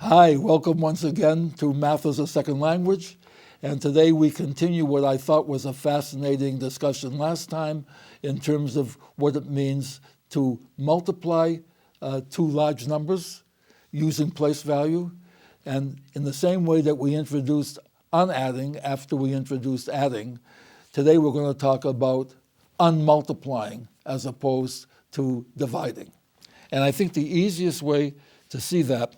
Hi, welcome once again to Math as a Second Language. And today we continue what I thought was a fascinating discussion last time in terms of what it means to multiply two large numbers using place value. And in the same way that we introduced unadding after we introduced adding, today we're going to talk about unmultiplying as opposed to dividing. And I think the easiest way to see that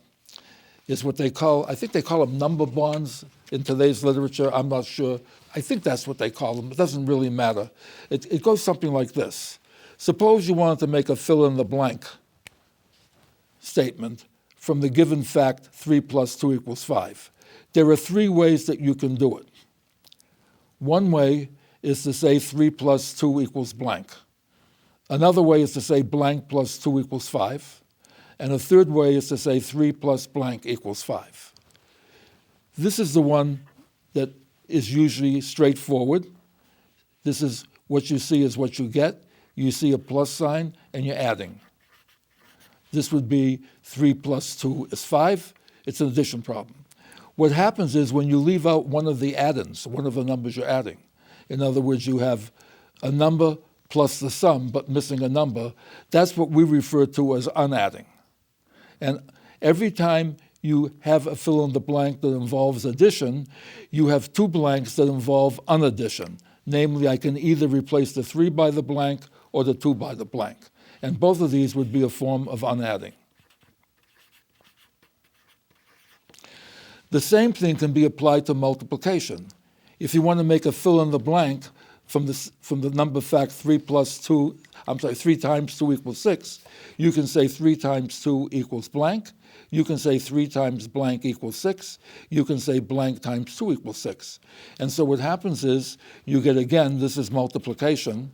is what they call, I think they call them number bonds in today's literature. I'm not sure. I think that's what they call them. It doesn't really matter. It goes something like this. Suppose you wanted to make a fill-in-the-blank statement from the given fact 3 plus 2 equals 5. There are three ways that you can do it. One way is to say 3 plus 2 equals blank. Another way is to say blank plus 2 equals 5. And a third way is to say 3 plus blank equals 5. This is the one that is usually straightforward. This is what you see is what you get. You see a plus sign and you're adding. This would be 3 plus 2 is 5. It's an addition problem. What happens is when you leave out one of the add-ins, one of the numbers you're adding, in other words, you have a number plus the sum but missing a number, that's what we refer to as unadding. And every time you have a fill-in-the-blank that involves addition, you have two blanks that involve unaddition. Namely, I can either replace the 3 by the blank or the 2 by the blank. And both of these would be a form of unadding. The same thing can be applied to multiplication. If you want to make a fill-in-the-blank from the number fact 3 times 2 equals 6, you can say 3 times 2 equals blank. You can say 3 times blank equals 6. You can say blank times 2 equals 6. And so what happens is you get, again, this is multiplication.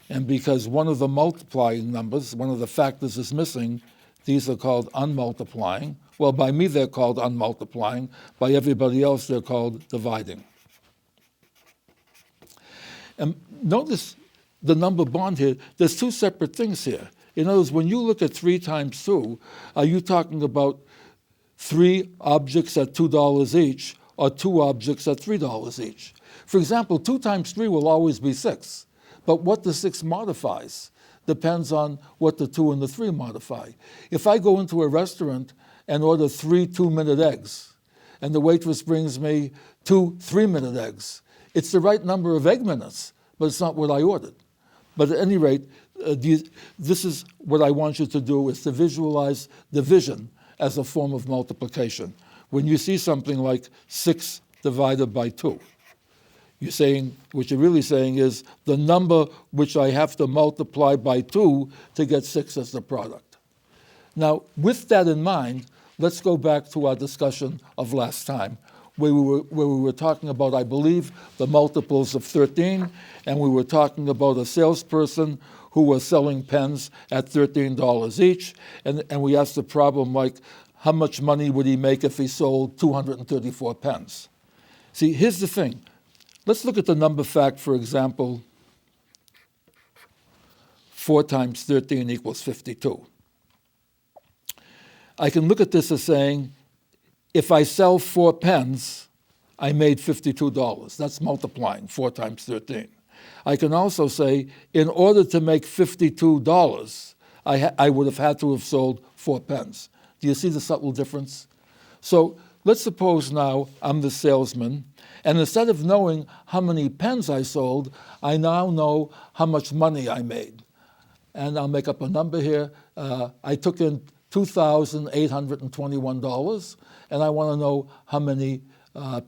And because one of the multiplying numbers, one of the factors is missing, these are called unmultiplying. Well, by me they're called unmultiplying. By everybody else they're called dividing. And notice the number bond here, there's two separate things here. In other words, when you look at 3 times 2, are you talking about 3 objects at $2 each or 2 objects at $3 each? For example, 2 times 3 will always be 6, but what the 6 modifies depends on what the 2 and the 3 modify. If I go into a restaurant and order 3 2-minute eggs, and the waitress brings me 2 3-minute eggs, it's the right number of egg minutes, but it's not what I ordered. But at any rate, this is what I want you to do, is to visualize division as a form of multiplication. When you see something like 6 divided by 2, what you're really saying is the number which I have to multiply by 2 to get 6 as the product. Now, with that in mind, let's go back to our discussion of last time, where we were talking about, I believe, the multiples of 13, and we were talking about a salesperson who was selling pens at $13 each, and we asked the problem like, how much money would he make if he sold 234 pens? See, here's the thing. Let's look at the number fact, for example, 4 times 13 equals 52. I can look at this as saying, if I sell 4 pens, I made $52. That's multiplying 4 times 13. I can also say, in order to make $52, I would have had to have sold 4 pens. Do you see the subtle difference? So let's suppose now I'm the salesman, and instead of knowing how many pens I sold, I now know how much money I made. And I'll make up a number here. I took in $2,821, and I want to know how many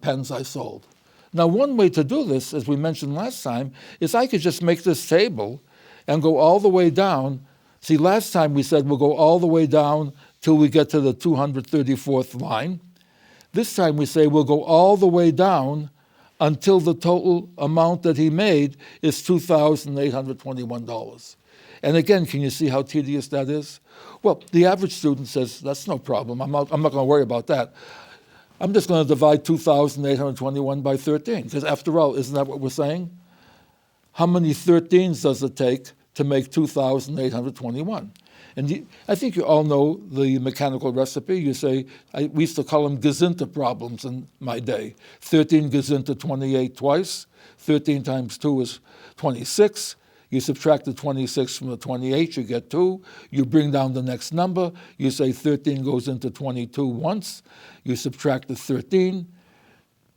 pens I sold. Now, one way to do this, as we mentioned last time, is I could just make this table and go all the way down. See, last time we said we'll go all the way down till we get to the 234th line. This time we say we'll go all the way down until the total amount that he made is $2,821. And again, can you see how tedious that is? Well, the average student says, that's no problem. I'm not going to worry about that. I'm just going to divide 2,821 by 13, because after all, isn't that what we're saying? How many 13s does it take to make 2,821? And I think you all know the mechanical recipe. You say, we used to call them Gazinta problems in my day. 13 Gazinta 28 twice. 13 times 2 is 26. You subtract the 26 from the 28, you get 2. You bring down the next number. You say 13 goes into 22 once. You subtract the 13.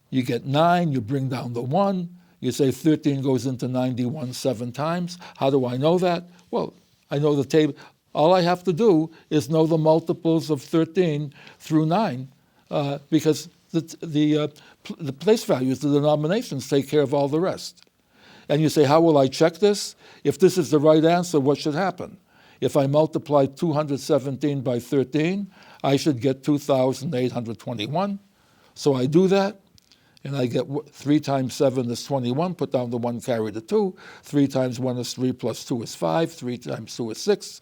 You get 9. You bring down the 1. You say 13 goes into 91 7 times. How do I know that? Well, I know the table. All I have to do is know the multiples of 13 through 9 because the place values, the denominations, take care of all the rest. And you say, how will I check this? If this is the right answer, what should happen? If I multiply 217 by 13, I should get 2,821. So I do that, and I get 3 times 7 is 21. Put down the 1, carry the 2. 3 times 1 is 3 plus 2 is 5. 3 times 2 is 6.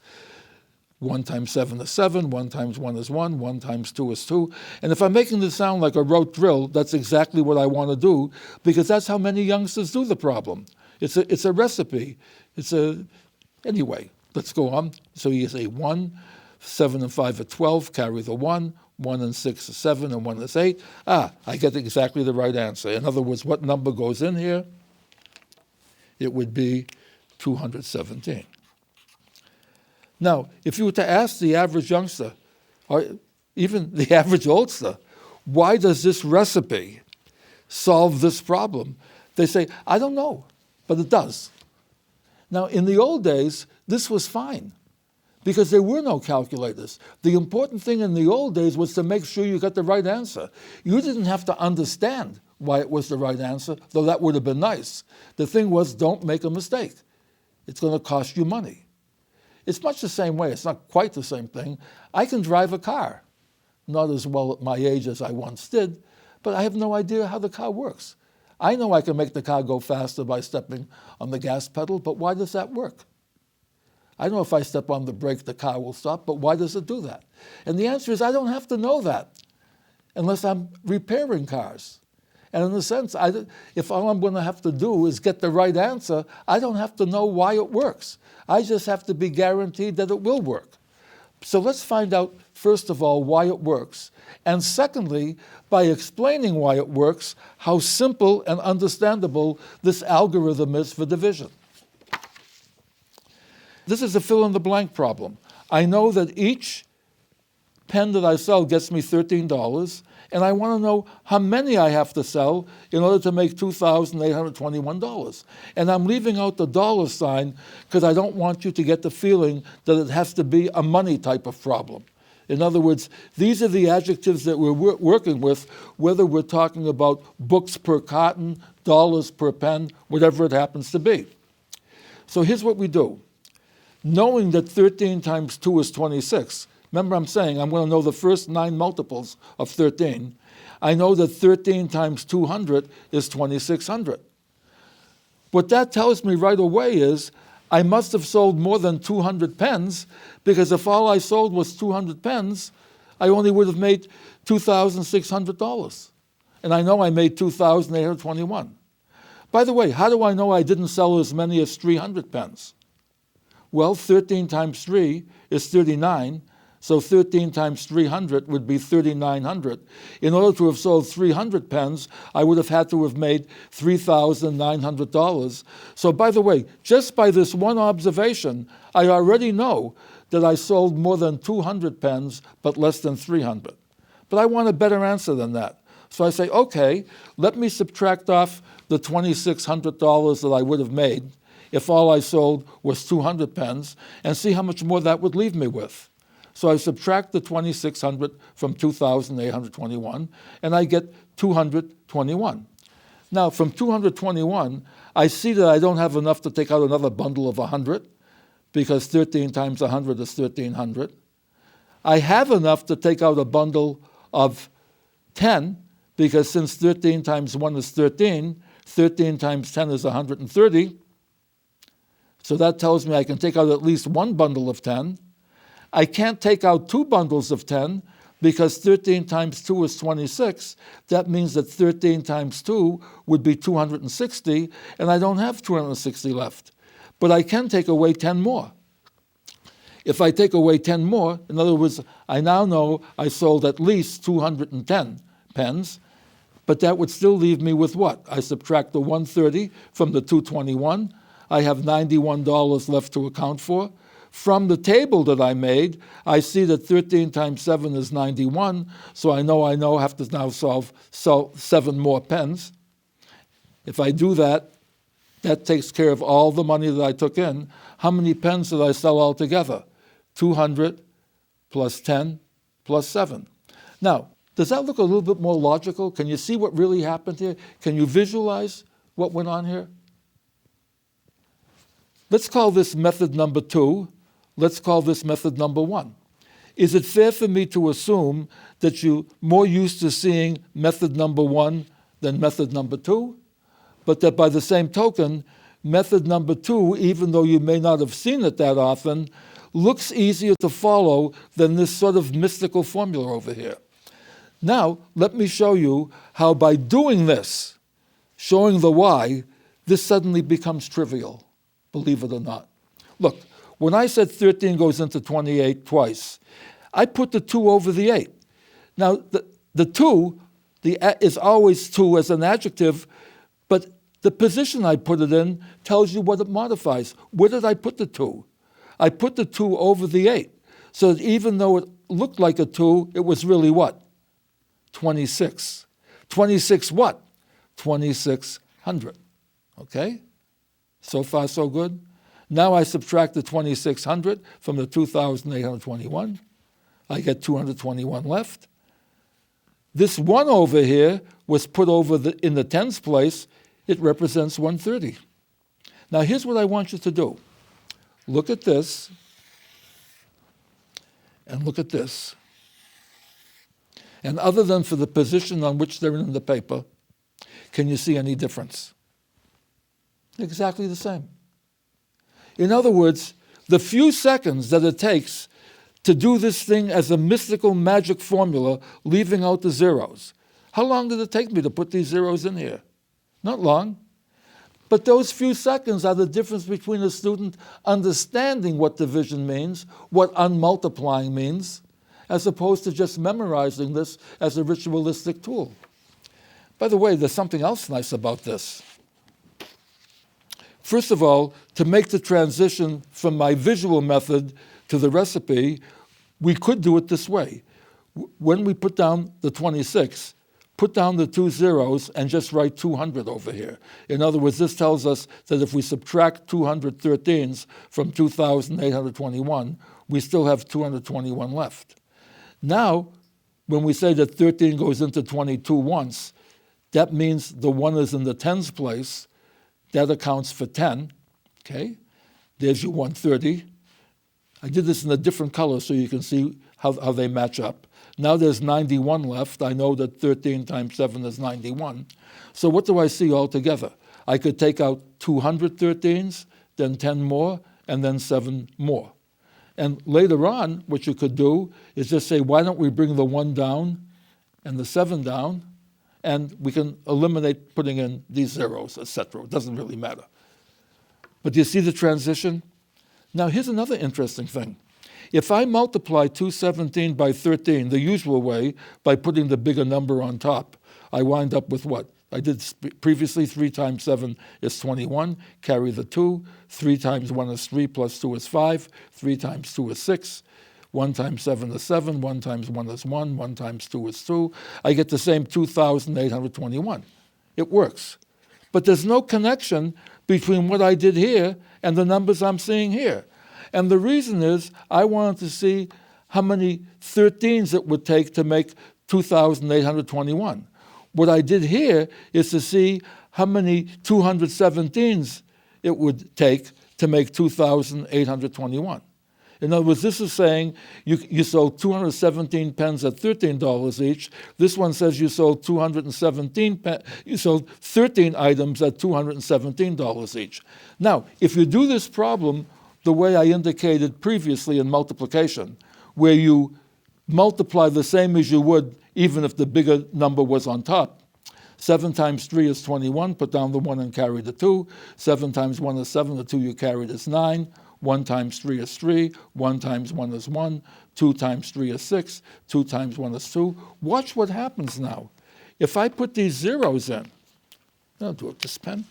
1 times 7 is 7, 1 times 1 is 1, 1 times 2 is 2. And if I'm making this sound like a rote drill, that's exactly what I want to do, because that's how many youngsters do the problem. It's a recipe. Anyway, let's go on. So you say 1, 7 and 5 are 12, carry the 1, 1 and 6 is 7, and 1 is 8. I get exactly the right answer. In other words, what number goes in here? It would be 217. Now, if you were to ask the average youngster, or even the average oldster, why does this recipe solve this problem? They say, I don't know, but it does. Now, in the old days, this was fine because there were no calculators. The important thing in the old days was to make sure you got the right answer. You didn't have to understand why it was the right answer, though that would have been nice. The thing was, don't make a mistake. It's going to cost you money. It's much the same way. It's not quite the same thing. I can drive a car, not as well at my age as I once did, but I have no idea how the car works. I know I can make the car go faster by stepping on the gas pedal, but why does that work? I know if I step on the brake, the car will stop, but why does it do that? And the answer is I don't have to know that unless I'm repairing cars. And in a sense, if all I'm going to have to do is get the right answer, I don't have to know why it works. I just have to be guaranteed that it will work. So let's find out, first of all, why it works. And secondly, by explaining why it works, how simple and understandable this algorithm is for division. This is a fill-in-the-blank problem. I know that each pen that I sell gets me $13, and I want to know how many I have to sell in order to make $2,821. And I'm leaving out the dollar sign because I don't want you to get the feeling that it has to be a money type of problem. In other words, these are the adjectives that we're working with, whether we're talking about books per carton, dollars per pen, whatever it happens to be. So here's what we do. Knowing that 13 times 2 is 26, remember I'm saying I'm going to know the first 9 multiples of 13. I know that 13 times 200 is 2,600. What that tells me right away is I must have sold more than 200 pens, because if all I sold was 200 pens, I only would have made $2,600. And I know I made 2,821. By the way, how do I know I didn't sell as many as 300 pens? Well, 13 times 3 is 39, so 13 times 300 would be 3,900. In order to have sold 300 pens, I would have had to have made $3,900. So by the way, just by this one observation, I already know that I sold more than 200 pens, but less than 300. But I want a better answer than that. So I say, okay, let me subtract off the $2,600 that I would have made if all I sold was 200 pens, and see how much more that would leave me with. So I subtract the 2,600 from 2,821, and I get 221. Now, from 221, I see that I don't have enough to take out another bundle of 100, because 13 times 100 is 1,300. I have enough to take out a bundle of 10, because since 13 times 1 is 13, 13 times 10 is 130. So that tells me I can take out at least one bundle of 10. I can't take out 2 bundles of 10 because 13 times 2 is 26. That means that 13 times 2 would be 260, and I don't have 260 left. But I can take away 10 more. If I take away 10 more, in other words, I now know I sold at least 210 pens, but that would still leave me with what? I subtract the 130 from the 221. I have $91 left to account for. From the table that I made, I see that 13 times 7 is 91, so I know I have to now sell 7 more pens. If I do that, that takes care of all the money that I took in. How many pens did I sell altogether? 200 plus 10 plus 7. Now, does that look a little bit more logical? Can you see what really happened here? Can you visualize what went on here? Let's call this method number 2. Let's call this method number 1. Is it fair for me to assume that you're more used to seeing method number 1 than method number 2? But that by the same token, method number 2, even though you may not have seen it that often, looks easier to follow than this sort of mystical formula over here. Now, let me show you how by doing this, showing the why, this suddenly becomes trivial, believe it or not. Look, when I said 13 goes into 28 twice, I put the 2 over the 8. Now, the 2 is always 2 as an adjective, but the position I put it in tells you what it modifies. Where did I put the 2? I put the 2 over the 8, so that even though it looked like a 2, it was really what? 26. 26 what? 2600. Okay? So far, so good. Now I subtract the 2600 from the 2821. I get 221 left. This 1 over here was put over in the tens place. It represents 130. Now here's what I want you to do. Look at this and look at this. And other than for the position on which they're in the paper, can you see any difference? Exactly the same. In other words, the few seconds that it takes to do this thing as a mystical magic formula, leaving out the zeros. How long did it take me to put these zeros in here? Not long. But those few seconds are the difference between a student understanding what division means, what unmultiplying means, as opposed to just memorizing this as a ritualistic tool. By the way, there's something else nice about this. First of all, to make the transition from my visual method to the recipe, we could do it this way. When we put down the 26, put down the 2 zeros and just write 200 over here. In other words, this tells us that if we subtract 213s from 2,821, we still have 221 left. Now, when we say that 13 goes into 22 once, that means the 1 is in the tens place. That accounts for 10, okay? There's your 130. I did this in a different color so you can see how they match up. Now there's 91 left. I know that 13 times 7 is 91. So what do I see altogether? I could take out 213s, then 10 more, and then 7 more. And later on, what you could do is just say, why don't we bring the 1 down and the 7 down, and we can eliminate putting in these zeros, etc. It doesn't really matter. But do you see the transition? Now here's another interesting thing. If I multiply 217 by 13 the usual way, by putting the bigger number on top, I wind up with what? I did previously 3 times 7 is 21, carry the 2, 3 times 1 is 3 plus 2 is 5, 3 times 2 is 6, 1 times 7 is 7, 1 times 1 is 1, 1 times 2 is 2. I get the same 2,821. It works. But there's no connection between what I did here and the numbers I'm seeing here. And the reason is I wanted to see how many 13s it would take to make 2,821. What I did here is to see how many 217s it would take to make 2,821. In other words, this is saying you sold 217 pens at $13 each. This one says you sold 13 items at $217 each. Now, if you do this problem the way I indicated previously in multiplication, where you multiply the same as you would even if the bigger number was on top. 7 times 3 is 21, put down the 1 and carry the 2. 7 times 1 is 7, the 2 you carried is 9. 1 times 3 is 3, 1 times 1 is 1, 2 times 3 is 6, 2 times 1 is 2. Watch what happens now. If I put these zeros in, I'll do it with this pen.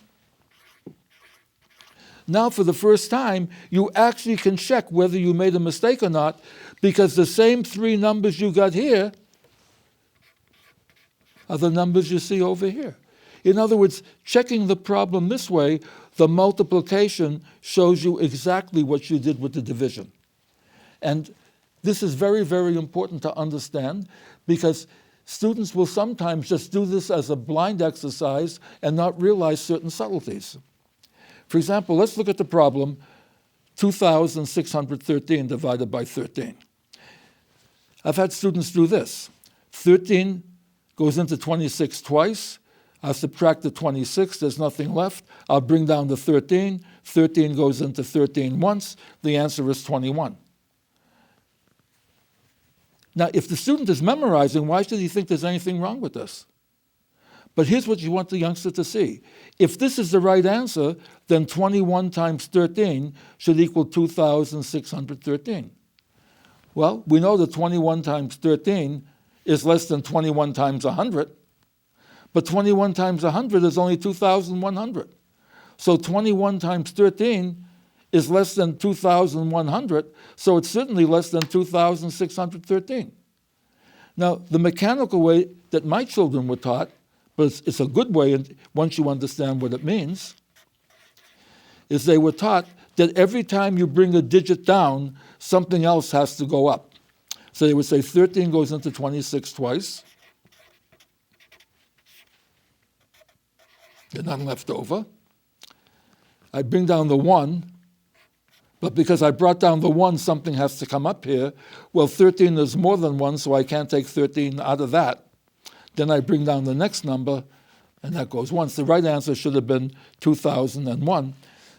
Now for the first time, you actually can check whether you made a mistake or not, because the same 3 numbers you got here are the numbers you see over here. In other words, checking the problem this way, the multiplication shows you exactly what you did with the division. And this is very, very important to understand, because students will sometimes just do this as a blind exercise and not realize certain subtleties. For example, let's look at the problem 2,613 divided by 13. I've had students do this. 13 goes into 26 twice. I'll subtract the 26, there's nothing left. I'll bring down the 13. 13 goes into 13 once. The answer is 21. Now, if the student is memorizing, why should he think there's anything wrong with this? But here's what you want the youngster to see. If this is the right answer, then 21 times 13 should equal 2,613. Well, we know that 21 times 13 is less than 21 times 100, but 21 times 100 is only 2,100. So 21 times 13 is less than 2,100, so it's certainly less than 2,613. Now, the mechanical way that my children were taught, but it's a good way once you understand what it means, is they were taught that every time you bring a digit down, something else has to go up. So they would say 13 goes into 26 twice. There's none left over. I bring down the 1, but because I brought down the 1, something has to come up here. Well, 13 is more than 1, so I can't take 13 out of that. Then I bring down the next number, and that goes once. The right answer should have been 2001.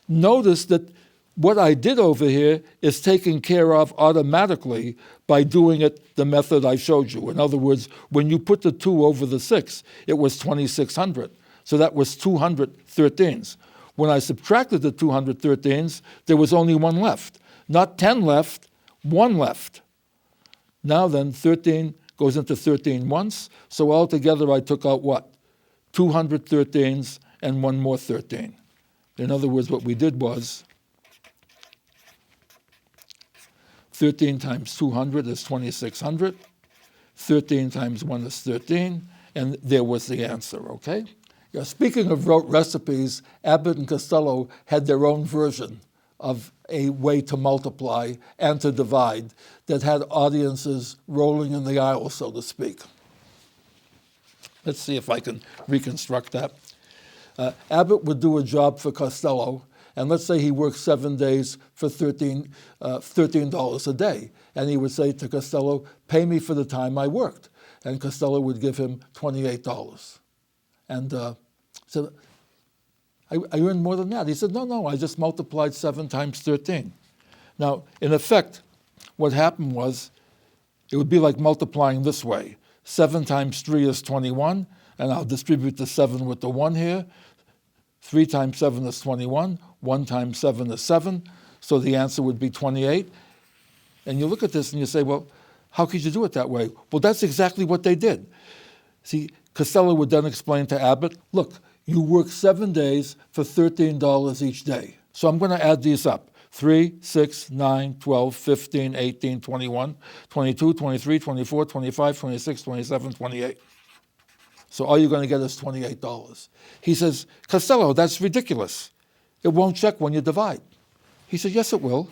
Notice that what I did over here is taken care of automatically by doing it the method I showed you. In other words, when you put the 2 over the 6, it was 2,600. So that was 213s. When I subtracted the 213s, there was only 1 left. Not 10 left, 1 left. Now then, 13 goes into 13 once, so altogether I took out what? 213s and 1 more 13. In other words, what we did was 13 times 200 is 2,600, 13 times 1 is 13, and there was the answer, okay? Yeah, speaking of rote recipes, Abbott and Costello had their own version of a way to multiply and to divide that had audiences rolling in the aisle, so to speak. Let's see if I can reconstruct that. Abbott would do a job for Costello, and let's say he worked 7 days for $13 a day. And he would say to Costello, pay me for the time I worked. And Costello would give him $28. And said, I earned more than that. He said, no, I just multiplied 7 times 13. Now, in effect, what happened was, it would be like multiplying this way. 7 times 3 is 21, and I'll distribute the 7 with the 1 here. 3 times 7 is 21, 1 times 7 is 7, so the answer would be 28. And you look at this and you say, well, how could you do it that way? Well, that's exactly what they did. See, Costello would then explain to Abbott, look, you work 7 days for $13 each day. So I'm going to add these up. 3, 6, 9, 12, 15, 18, 21, 22, 23, 24, 25, 26, 27, 28. So all you're going to get is $28. He says, Costello, that's ridiculous. It won't check when you divide. He said, yes, it will.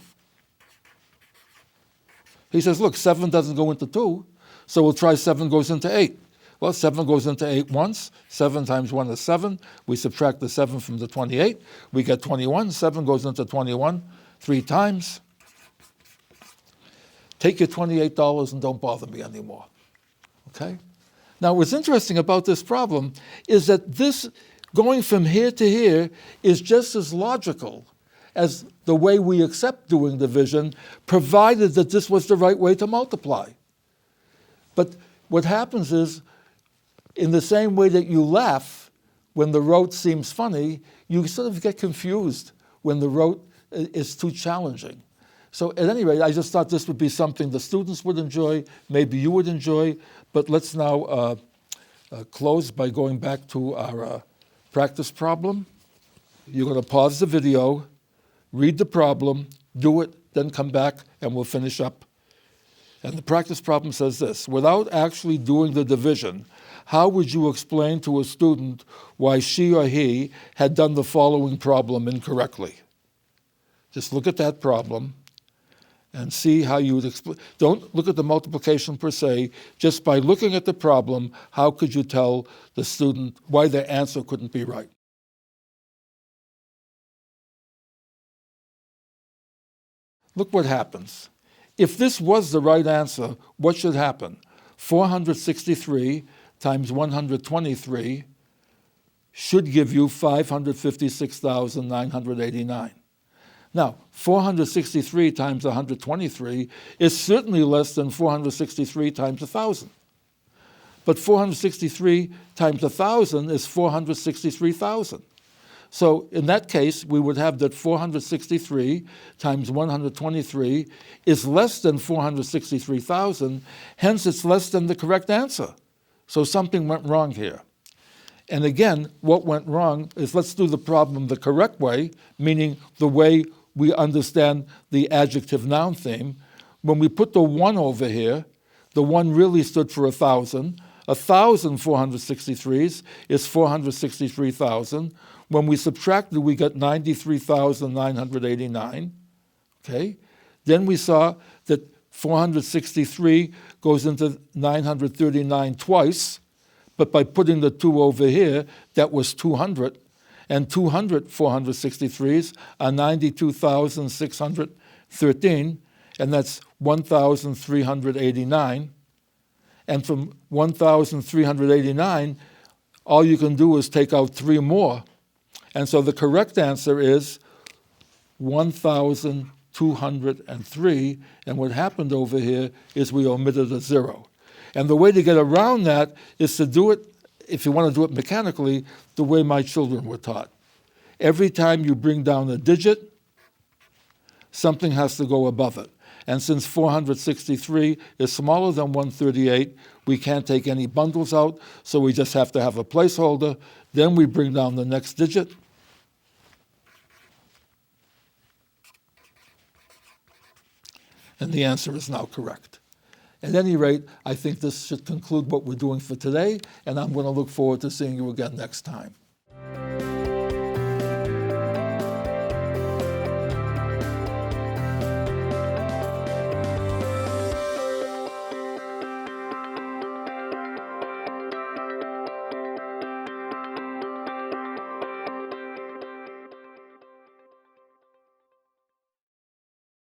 He says, look, 7 doesn't go into 2, so we'll try 7 goes into 8. Well, 7 goes into 8 once. 7 times 1 is 7. We subtract the 7 from the 28. We get 21. 7 goes into 21 3 times. Take your $28 and don't bother me anymore. Okay? Now, what's interesting about this problem is that this going from here to here is just as logical as the way we accept doing division, provided that this was the right way to multiply. But what happens is, in the same way that you laugh when the rote seems funny, you sort of get confused when the rote is too challenging. So at any rate, I just thought this would be something the students would enjoy, maybe you would enjoy, but let's now close by going back to our practice problem. You're going to pause the video, read the problem, do it, then come back and we'll finish up. And the practice problem says this: without actually doing the division, how would you explain to a student why she or he had done the following problem incorrectly? Just look at that problem and see how you would explain. Don't look at the multiplication per se. Just by looking at the problem, how could you tell the student why their answer couldn't be right? Look what happens. If this was the right answer, what should happen? 463 times 123 should give you 556,989. Now, 463 times 123 is certainly less than 463 times 1,000. But 463 times 1,000 is 463,000. So in that case, we would have that 463 times 123 is less than 463,000, hence it's less than the correct answer. So something went wrong here. And again, what went wrong is, let's do the problem the correct way, meaning the way we understand the adjective noun theme. When we put the 1 over here, the 1 really stood for 1,000. 1,000 463s is 463,000. When we subtracted, we got 93,989. Okay? Then we saw that 463 goes into 939 twice, but by putting the 2 over here, that was 200. And 200 463s are 92,613, and that's 1,389. And from 1,389, all you can do is take out 3 more. And so the correct answer is 1,203. And what happened over here is we omitted a 0. And the way to get around that is to do it, if you want to do it mechanically, the way my children were taught. Every time you bring down a digit, something has to go above it. And since 463 is smaller than 138, we can't take any bundles out, so we just have to have a placeholder. Then we bring down the next digit. And the answer is now correct. At any rate, I think this should conclude what we're doing for today, and I'm going to look forward to seeing you again next time.